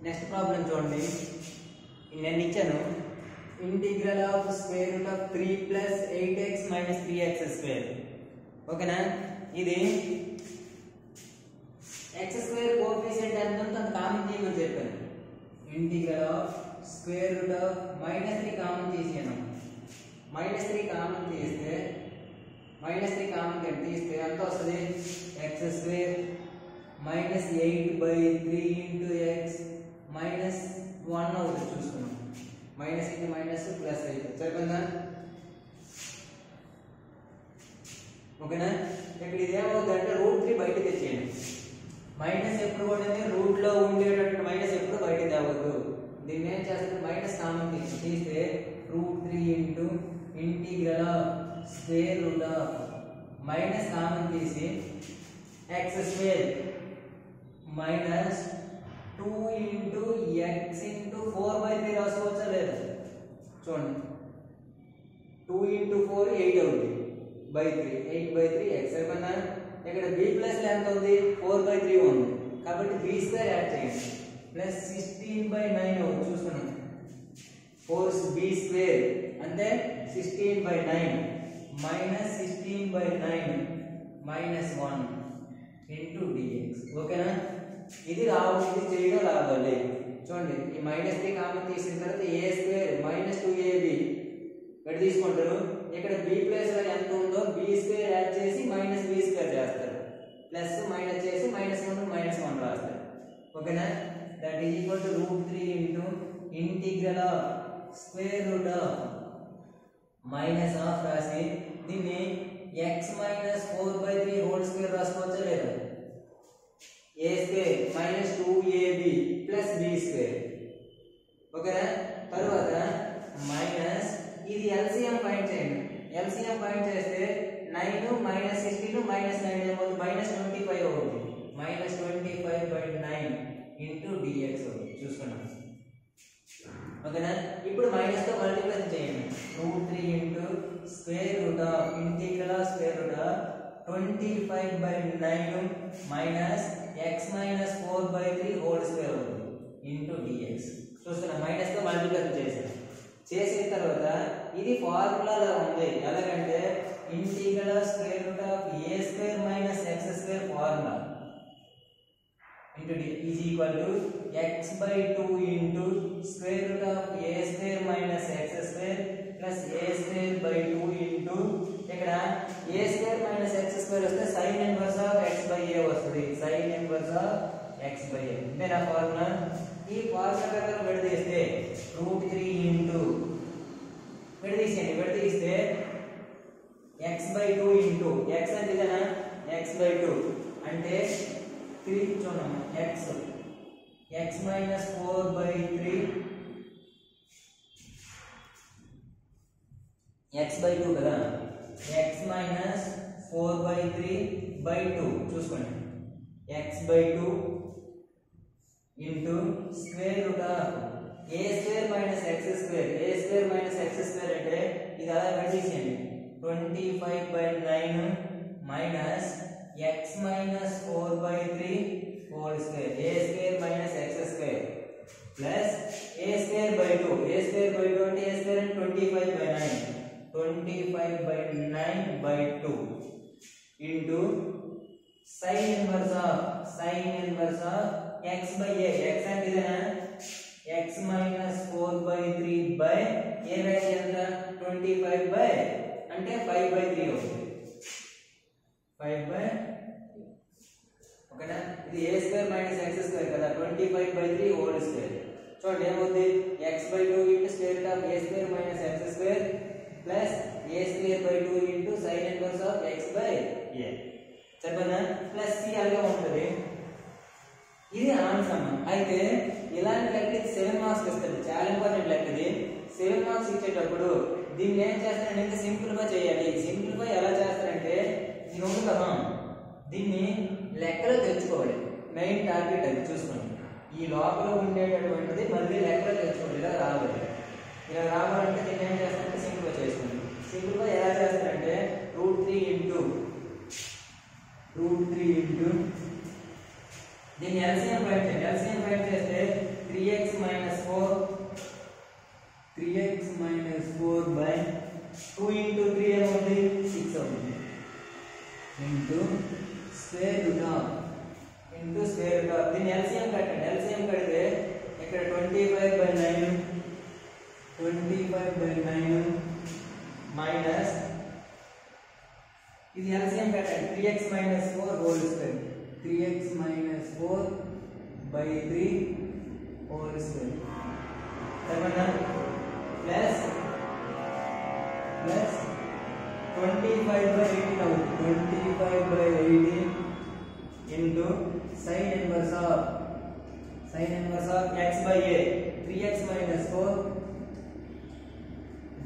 Next problem చూడండి. నేను ఇచ్చాను integral of square root of 3 plus 8x minus 3x square. ఓకేనా? ఇది x స్క్వేర్ కోఎఫిషియంట్ ఎంత ఉందో అంత కామన్ తీయమని చెప్పాను. Integral of square root of -3 common తీసేయను. -3 కామన్ తీస్తే ఎంత వస్తుంది? x square minus 8/3 into x minus 1 అవుతుంది. చూసుకున్నాం. మైనస్ ఇంటూ మైనస్ ప్లస్ అవుతుంది. సరిపోయిందా? ఓకేనా? ఇక్కడ ఇది ఏమవుతుంది అంటే √3 బయట తెచ్చేయండి. మైనస్ ఎప్పుడు కూడా రూట్ లో ఉండేటట్టు మైనస్ ఎప్పుడు బయట తేవద్దు. దీన్ని ఏం చేస్తే మైనస్ కామన్ తీస్తే √3 into integral of square root of minus common తీసి x square minus 2 into x into 4/3 రాసుకోవచ్చా లేదా? చూడండి. 2 ఇంటూ 4 8 అవుతుంది. 8/3 x. సరిపోయిందా? ఇక్కడ b ప్లస్ ఎంత ఉంది? 4/3 ఉంది. కాబట్టి b స్క్వేర్ యాడ్ చేయండి. ప్లస్ 16/9 అవుతుంది. చూసుకున్నాం. 4b స్క్వేర్ అంటే 16/9 మైనస్ 16/9 మైనస్ 1 ఇంటూ dx. ఓకేనా? ఇది రావాలి. ఇది చేయడం రావాలి. చూడండి. ఈ -3 కామన్ తీసిన తర్వాత a స్క్వేర్ మైనస్ 2ab ఇక్కడ తీసుకుంటారు. ఇక్కడ b ప్లస్ లో ఎంత ఉందో b స్క్వేర్ యాడ్ చేసి మైనస్ b స్క్వేర్ చేస్తారు. ప్లస్ మైనస్ చేసి -1 రాస్తారు. ఓకేనా? That is equal to √3 into integral of square root of minus of రాసి దీన్ని x మైనస్ 4/3 హోల్ స్క్వేర్ రాసుకోవచ్చా లేదా? a square minus 2ab plus b square. ఓకేనా? తర్వాత మైనస్ ఇది LCM ఫైండ్ చేయండి. LCM ఫైండ్ చేస్తే 9 మైనస్ 16 మైనస్ 9 ఏమవుతుంది? మైనస్ 25 అవుతుంది. మైనస్ 25/9 ఇంటూ dx అవుతుంది. చూసుకున్నాం. ఓకేనా? ఇప్పుడు మైనస్ తో మల్టిప్లై చేయండి. √3 into square root of integral of square root of 25/9 minus x minus 4/3 whole square అవుతుంది ఇంటూ dx. చూస్తున్నా. మైనస్ తో మల్టిప్లై చేసాను. చేసిన తర్వాత ఇది ఫార్ములాలో ఉంది. ఎలాగంటే integral of square root of a square minus x square formula into d is equal to x/2 into square root of a square minus x square plus a square by 2 into ఇక్కడ a square minus x square వస్తే sin inverse of x by a వస్తుంది. sin inverse of x by a ఇదేనా formula? ఈ formula ప్రకారం విడదీస్తే √3 into విడదీస్తే x/2 into x అంటే ఇదేనా? x/2 అంటే 3 చూడండి. x minus 4/3 x/2 కదా. x minus 4/3/2 చూసుకోండి. x/2 into square root of a square minus x square. a square minus x square అంటే ఇది అలా విడదీసేయండి. 25/9 minus x minus 4/3 whole square. a square minus x square plus a square by 2. a square by 2 అంటే a square అంటే 25/9. 25/9/2 into sin inverse of x by a. x అంటే ఇదేనా? x minus 4/3 by a value ఎంత? 25 అంటే 5/3 అవుతుంది. 5 ఓకేనా? ఇది a square minus x square కదా. 25/3 హోల్ స్క్వేర్. చూడండి ఏమవుతుంది? x/2 into square root of a square minus x square plus a square by 2 into sin inverse of x by a. సరిపోయిందా? Plus c అలాగే ఉంటుంది. ఇది ఆన్సర్. అయితే ఇలాంటి లెక్క 7 మార్క్స్ ఇస్తారు. చాలా ఇంపార్టెంట్ లెక్క ఇది. 7 మార్క్స్ ఇచ్చేటప్పుడు దీన్ని ఏం చేస్తారంటే సింపుల్ గా చేయాలి. సింప్లిఫై ఎలా చేస్తారంటే ఇది ఉంది కదా, దీన్ని లెక్కలో తెచ్చుకోవాలి. మెయిన్ టార్గెట్ అది. చూసుకోండి. ఈ లోపల ఉండేటటువంటిది మళ్ళీ లెక్కలో తెచ్చుకోవాలి. ఇలా రావాలి. ఇలా రావాలంటే దీన్ని ఏం చేస్తారంటే సింప్లిఫై చేసుకోండి. సింప్లిఫై ఎలా చేస్తారంటే √3 ఇంటూ దీన్ని LCM ఫైండ్ చేయండి. LCM ఫైండ్ చేస్తే 3x minus 4 by 2 into 3 ఏమవుతుంది 6 అవుతుంది into square root of దీన్ని LCM కట్టండి. LCM కడితే ఇక్కడ 25/9 మైనస్ ఇది LCM కట్టండి 3x minus 4 whole square 3x minus 4 by 3 whole square సరేనా ప్లస్ 25/18 అవుతుంది 25/18 into sin inverse of x by a 3x minus 4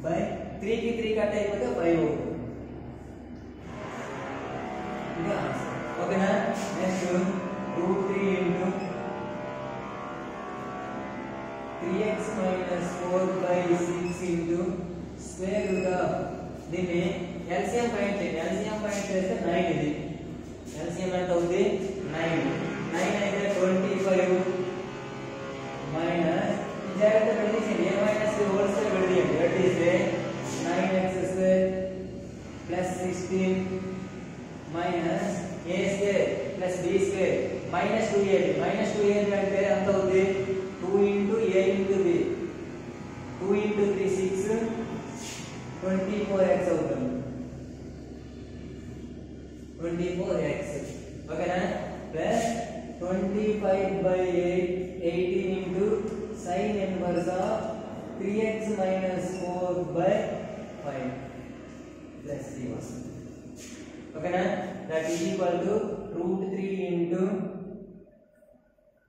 by 3 की 3 కట్ అయిపోతే 5 అవుతుంది ఇంకా ఓకేనా next √3 into 3x minus 4 by 6 into square root of దీన్ని LCM find చేయండి. LCM find చేస్తే 9 ఇది LCM ఎంత అవుతుంది 9 అయితే 25 మైనస్ జాగ్రత్త పెట్టేసి a మైనస్ హోల్ స్క్వేర్ పెట్టేయండి పెట్టేస్తే 9x square plus 16 minus a square plus b square minus 2a అంటే ఎంత అవుతుంది 2 into a into b 2 into 3 6 24x అవుతుంది 24x ఓకేనా plus 25/18 into sin inverse of 3x minus 4 by 5 plus 3 వస్తుంది ఓకేనా that is equal to √3 into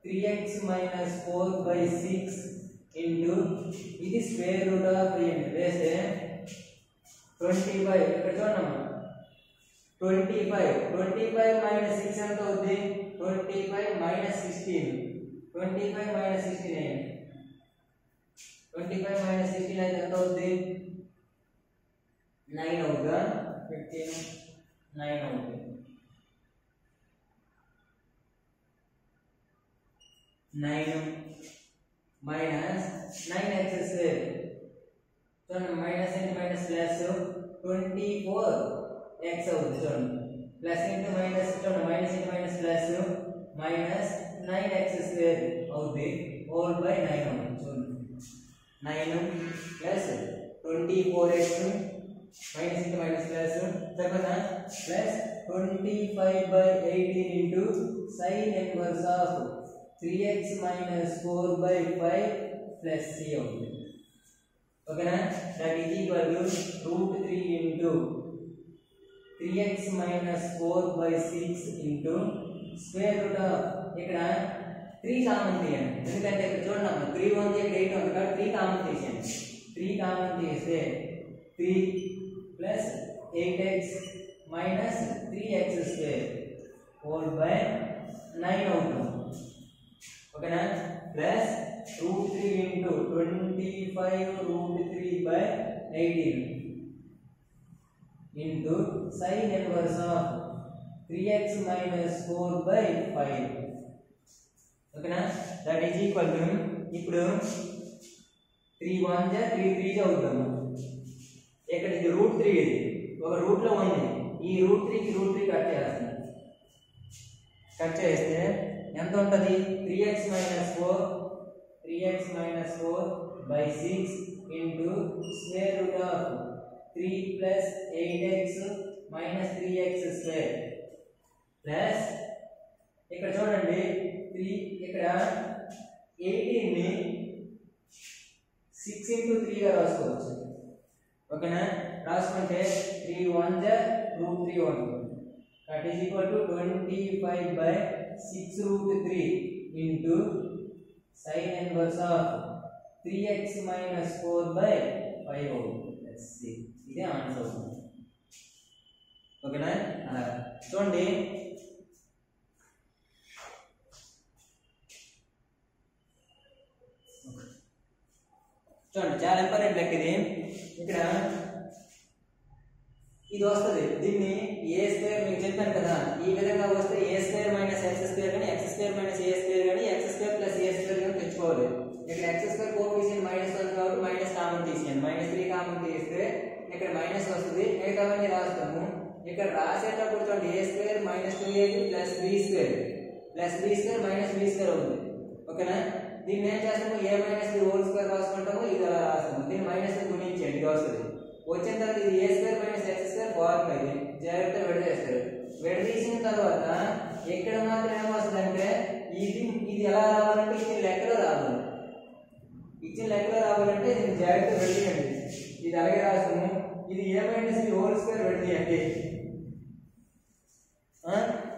3x minus 4 by 6 into ఇది square root of వేస్తే 25 ఇక్కడ చూడమ్మా 25 minus 6 ఎంత అవుతుంది 25 minus 16 అయ్యింది 25 minus 16 అయితే ఎంత అవుతుంది 9 అవుతుందా 15 9 అవుతుంది 9 minus 9x square చూడండి minus into minus plus 24x అవుతుంది చూడండి ప్లస్ ఇంటూ మైనస్ చూడండి minus into minus plus minus 9x square అవుతుంది హోల్ బై 9 అవుతుంది చూడండి 9 plus 24x minus into minus plus సరిపోతుందా plus 25/18 into sin inverse of 3x minus 4 by 5 plus 3 అవుతుంది ఓకేనా that is equal to √3 into 3x minus 4 by 6 into square root of ఇక్కడ 3 common తీయండి ఎందుకంటే ఇక్కడ చూడండి 3 ఉంది ఇక్కడ 8 ఉంది కాబట్టి 3 కామన్ తీసేయండి 3 కామన్ తీస్తే 3 plus 8x minus 3x square whole by 9 అవుతుంది ఓకేనా plus √3 into 25 √3 by 18 into sin inverse of 3x minus 4 by 5 ఓకేనా దట్ ఈజ్ ఈక్వల్ టు ఇప్పుడు 3 1 జా 3 3 అవుతుంది ఇక్కడ ఇది √3 ఇది ఒక రూట్ లో ఉంది ఈ √3 కి √3 కట్ చేస్తే ఎంత ఉంటది 3x minus 4 by 6 into square root of 3 plus 8x minus 3x square plus ఇక్కడ చూడండి 3 ఇక్కడ 18 ని 6 into 3 గా రాసుకోవచ్చు ఓకేనా రాసుకుంటే 3 1 జా √3 ఉంటుంది that is equal to 25 by 6 √3 into sin inverse of 3x minus 4 by 5 అవుతుంది let's see ఇదే ఆన్సర్ అవుతుంది ఓకేనా అలా చూడండి చూడండి చాలా ఇంపార్టెంట్ లెక్క ఇది ఇక్కడ ఇది వస్తుంది దీన్ని ఏ స్క్వేర్ మీకు చెప్పాను కదా ఈ విధంగా వస్తే a square minus x square కానీ x square minus a square కానీ x square plus a square కానీ తెచ్చుకోవాలి రాసేటప్పుడు చూడండి a square minus 2ab plus b square minus b square అవుతుంది. ఓకేనా? దీన్ని ఏం చేస్తాము, a minus b whole square రాసుకుంటాము, ఇది అలా రాస్తాము. దీన్ని మైనస్ గుణించండి, ఇది వస్తుంది. వచ్చిన తర్వాత ఇది a square minus x square formula, ఇది జాగ్రత్తగా విడదీస్తారు. విడదీసిన తర్వాత ఇక్కడ మాత్రం ఏమొస్తుందంటే ఇది ఎలా రావాలంటే ఇచ్చిన లెక్కలో రావాలి. దీన్ని జాగ్రత్తగా విడదీయండి. ఇది అలాగే రాస్తాము. ఇది a minus b whole square విడదీయండి.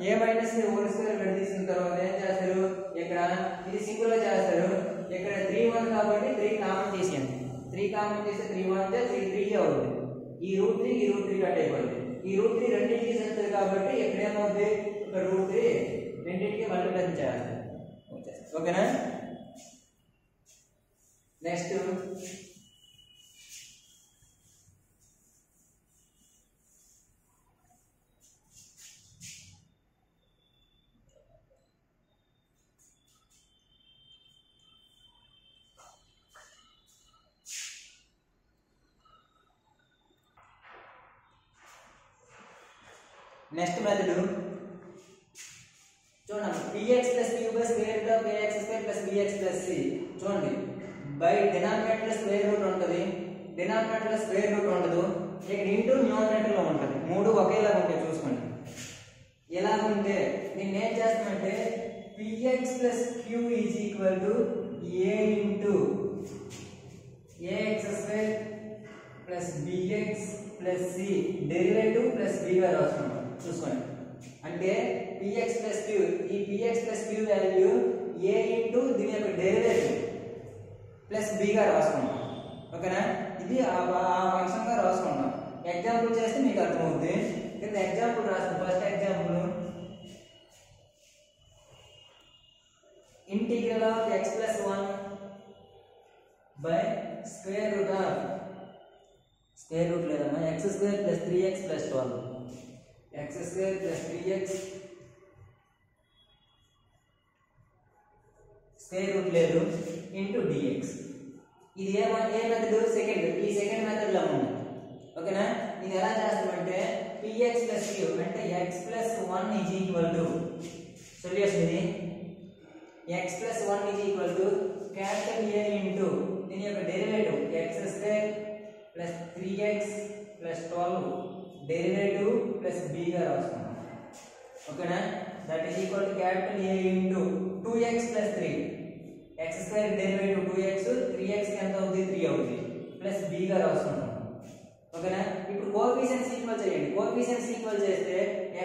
a minus b whole square విడదీసిన తర్వాత ఏం చేస్తారు, ఇక్కడ ఇది సింపుల్ గా చేస్తారు. ఇక్కడ 3 1 కాబట్టి 3 కామన్ తీసేయండి. 3 కామన్ తీస్తే 3 1 అంటే 3 3 అవుతుంది. ఈ రూట్ 3 కట్ అయిపోతుంది. ఈ రూట్ 3 రెండింటికి చేస్తుంది కాబట్టి ఇక్కడ ఏమవుతుంది, ఒక రూట్ 3 రెండింటికి మల్టిప్లికేషన్ చేయాలి. ఓకేనా? నెక్స్ట్ మెథడ్ చూడండి, px plus q by square root of ax square plus bx plus c. చూడండి, బై డినామినేటర్ స్క్వేర్ రూట్ ఉంటుంది, డినామినేటర్ స్క్వేర్ రూట్ ఉండదు. ఇక్కడ ఇంటూ న్యూమరేటర్ లో ఉంటుంది. మూడు ఒకేలాగా ఉంటాయి. చూసుకోండి, ఎలా ఉంటే నేను ఏం చేస్తానంటే px plus q is equal to a into ax square plus bx plus c derivative plus b గా రాస్తున్నాం. చూసుకోండి, అంటే px plus q, ఈ px plus q value a into దీని యొక్క డెరివేటివ్ ప్లస్ b గా రాసుకుంటాం. ఓకేనా? ఇది ఆ ఫంక్షన్ గా రాసుకుంటాం. ఎగ్జాంపుల్ చేస్తే మీకు అర్థమవుతుంది. కింద ఎగ్జాంపుల్ రాస్తాం. First example, integral of x plus 1 by square root of square root లేదమ్మా, x square plus 3x plus 12, x square plus 3x square root లేదు ఇంటూ dx. ఇది ఏ మెథడ్, సెకండ్. ఈ సెకండ్ మెథడ్ లో ఉంది. ఓకేనా? ఇది ఎలా చేస్తామంటే px plus q అంటే x plus 1 is equal to solution. ఇది x plus 1 is equal to capital A into దీని యొక్క derivative x square plus 3x plus 12 derivative plus b గా రాసుకున్నాం. ఓకేనా? That is equal to capital A into 2x plus 3, x square derivative 2x, 3x ఎంత అవుతుంది, 3 అవుతుంది, plus b గా రాసుకున్నాం. ఓకేనా? ఇప్పుడు కోఎఫిషియెంట్స్ ఈక్వల్ చేయండి. కోఎఫిషియెంట్స్ ఈక్వల్ చేస్తే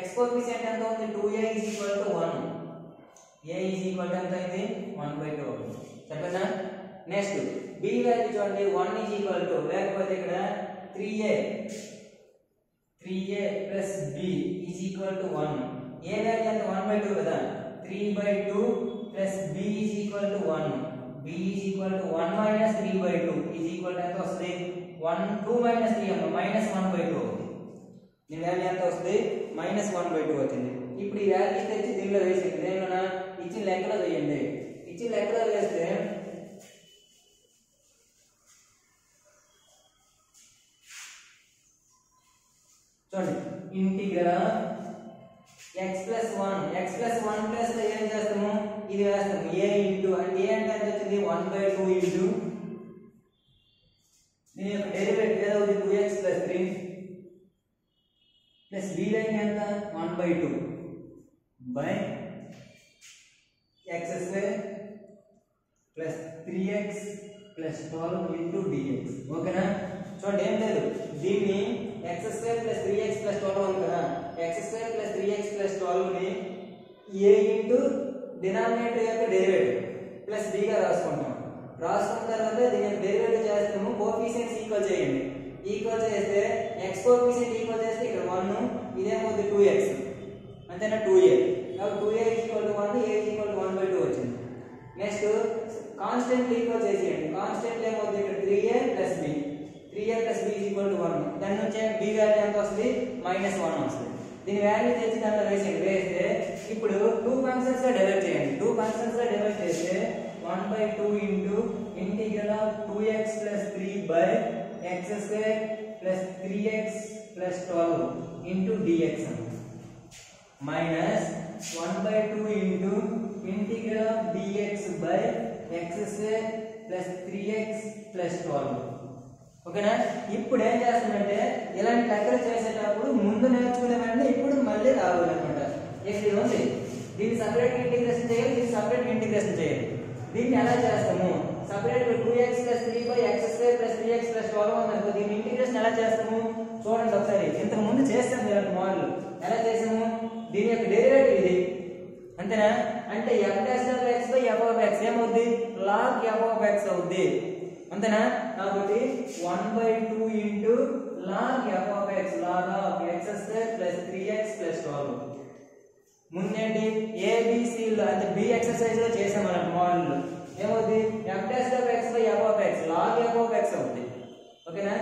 x కోఎఫిషియెంట్ ఎంత అవుతుంది, 2a is equal to 1, a is equal to ఎంత అయింది, 1/2 అవుతుంది. చెప్పనా? నెక్స్ట్ b వాల్యూ చూడండి, 1 is equal to, లేకపోతే ఇక్కడ 3a plus b is equal to 1. a value ఎంత, 1/2 కదా, 3/2 plus b is equal to 1. b is equal to 1 minus 3/2 is equal to ఎంత వస్తుంది, 2 minus 3 అమ్మ, minus 1/2 అవుతుంది. దీని వాల్యూ ఎంత వస్తుంది, minus 1/2 వచ్చింది. ఇప్పుడు ఈ వాల్యూ తెచ్చి దీనిలో వేసేయండి. దేనిలోనా, ఇచ్చిన లెక్కలో వేయండి. ఇచ్చిన లెక్కలో వేస్తే చూడండి, ఇంటిగ్రల్ x plus 1 ప్లస్ ఏం చేస్తాము, ఇది వేస్తాము a ఇంటూ, అంటే a అంటే ఎంత వచ్చింది, 1/2 ఇంటూ దీని యొక్క డెరివేటివ్ ఏదవుతుంది, 2x plus 3 plus b line ఎంత, 1/2 by x square plus 3x plus 12 into dx. ఓకేనా? చూడండి, ఏం లేదు, దీన్ని x square plus 3x plus 12 ఉంది కదా, x square plus 3x plus 12 ని a ఇంటూ డినామినేటర్ యొక్క డెరివేటివ్ ప్లస్ b గా రాసుకుంటాం. రాసుకున్న తర్వాత దీని యొక్క డెరివేటివ్ చేస్తాము. కోఎఫిషియెంట్స్ ఈక్వల్ చేయండి. ఈక్వల్ చేస్తే x కోఎఫిషియెంట్ ఈక్వల్ చేస్తే ఇక్కడ 1, ఇదేమవుతుంది 2x, అంతేనా, 2a. కాబట్టి 2a is equal to 1, a is equal to 1/2 వచ్చింది. నెక్స్ట్ కాన్స్టెంట్ ఈక్వల్ చేసేయండి. కాన్స్టెంట్ ఏమవుతుంది, ఇక్కడ 3a plus b, 3a plus b is equal to 1. దాని నుంచి b వాల్యూ ఎంత వస్తుంది, -1 వస్తుంది. దీని వాల్యూ తెచ్చి దాంట్లో వేసేయండి. వేస్తే ఇప్పుడు 2 ఫంక్షన్స్ గా డివైడ్ చేయండి. 2 ఫంక్షన్స్ గా డివైడ్ చేస్తే 1/2 into integral of 2x plus 3 by x square plus 3x plus 12 into dx minus 1/2 into integral of dx by x square plus 3x plus 12. ఓకేనా? ఇప్పుడు ఏం చేస్తామంటే ఇలాంటి లెక్కలు చేసేటప్పుడు ముందు నేర్చుకునే వెంటనే ఇప్పుడు మళ్ళీ రావాలన్నమాట. ఇక్కడ ఉంది, దీన్ని సపరేట్ ఇంటిగ్రేషన్ చేయాలి, దీన్ని సపరేట్ ఇంటిగ్రేషన్ చేయాలి. దీన్ని ఎలా చేస్తాము? Separate 2x plus 3x square plus 3x plus 12 ఉందనుకో, దీన్ని ఇంటిగ్రేషన్ ఎలా చేస్తాము చూడండి ఒకసారి. ఇంతకు ముందు చేస్తాము ఇలాంటి మోడల్. ఎలా చేసాము? దీని యొక్క డెరివేటివ్ ఇది, అంతేనా? అంటే f dash of x by f of x ఏమవుద్ది? log f ఆఫ్ x అవుద్ది, అంతేనా? కాబట్టి 1/2 into log f of x, log of x square plus 3x plus 12. ముందేంటి ABC లో అంటే B ఎక్సర్సైజ్ లో చేసాం మనం మోడల్. ఏమవుద్ది? f dash of x by f of x log f of x అవుద్ది. ఓకేనా?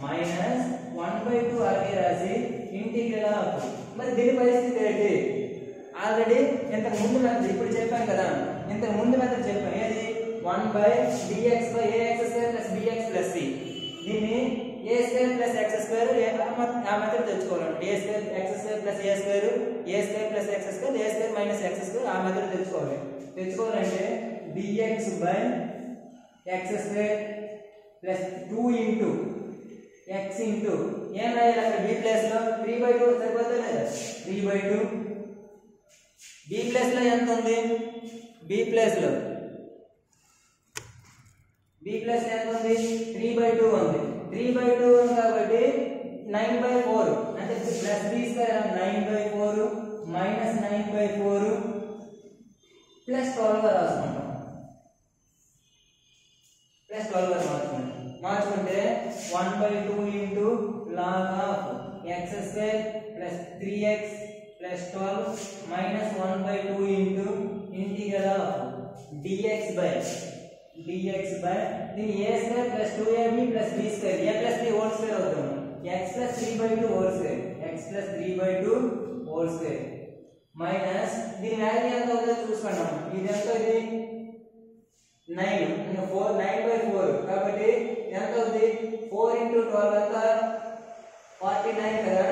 మైనస్ 1/2 అలాగే రాసి ఇంటిగ్రల్ ఆఫ్, మరి దీని పరిస్థితి ఏంటి? ఆల్రెడీ ఇంతకు ముందు మెథడ్ ఇప్పుడు చెప్పాను కదా, ఇంతకు ముందు మెథడ్ చెప్పాను ఏది? 1/dx by ax square plus bx plus c. దీన్ని a square plus x square ఆ మెథడ్ తెచ్చుకోవాలండి. a square x square plus a square, a square plus x square, a square minus x square ఆ method తెచ్చుకోవాలి. తెచ్చుకోవాలంటే dx by x square plus 2 into x into ఏం రాయాలి అక్కడ? b place లో 3/2 సరిపోతుందా లేదా? 3/2. b ప్లేస్ లో ఎంత ఉంది? b ప్లేస్ లో ఎంత ఉంది? 3/2 ఉంది. 3/2 ఉంది కాబట్టి 9/4 అంటే plus b square 9/4 minus 9/4 plus 12 గా రాసుకుంటాం. ప్లస్ 12 గా మార్చుకుంటే 1/2 into log of x square plus 3x plus 12 minus 1/2 into integral of dx by దీని a square plus 2ab plus b square a plus b whole square అవుతుంది. x plus 3/2 whole square, x plus 3/2 whole square minus దీని value ఎంత అవుతుందో చూసుకున్నాం. ఇది ఎంత? ఇది 9 ఇంకా 9/4 కాబట్టి ఎంత అవుతుంది? 4 ఇంటూ 12 ఎంత? 49 కదా.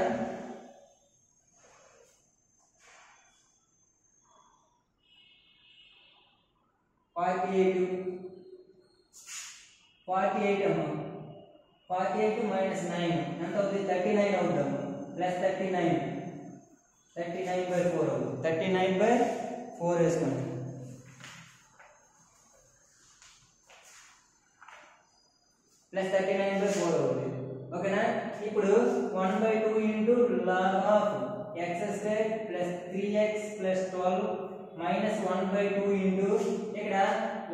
అమ్మా 48 మైనస్ 9 ఎంత అవుతుంది? 39 అవుతాము. ప్లస్ 39/4 అవుతుంది. 39/4 వేసుకోండి. ప్లస్ 39/4 అవుతుంది. ఓకేనా? ఇప్పుడు 1/2 into log of x square plus 3x plus 12 minus 1/2 into ఇక్కడ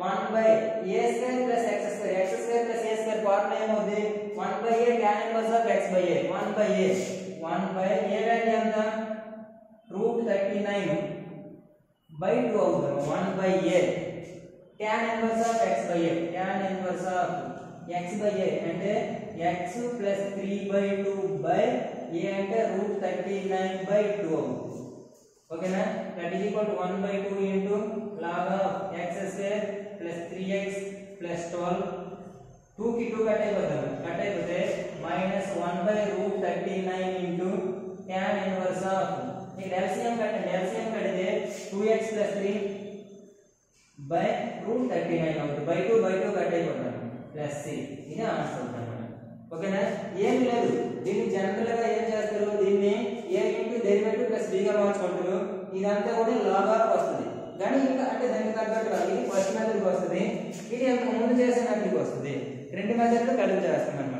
1/a square plus x square plus a square formula ఏమవుతుంది? 1/a tan inverse of x by a. 1/a value ఎంత? √39/2 అవుతుంది. 1/a tan inverse of x by a, tan inverse of x by a అంటే x plus 3/2 by a అంటే √39/2 అవుతుంది. ఓకేనా? That is equal to 1/2 into log of x square plus 3x plus 12 2 కి 2 cut అయిపోతే minus 1/√39 into tan inverse of ఇక్కడ LCM కడితే 2x plus 3 by √39 అవుతుంది. By 2 cut అయిపోతుంది ప్లస్ c. ఇది ఆన్సర్ అవుతుంది. ఓకేనా? ఏం లేదు, దీన్ని జనరల్ గా ఏం చేస్తారు? దీన్ని a into derivative plus b గా మార్చుకుంటారు. ఇదంతా కూడా log ఆఫ్ వస్తుంది. కానీ ఇంకా అంటే దానికి తగ్గట్టుగా ఇది ఫస్ట్ మెథడ్కి వస్తుంది, ఇది అంతకు ముందు చేసే మెథడ్కి వస్తుంది. రెండు మెథడ్లు కలిపి చేస్తాం అన్నమాట.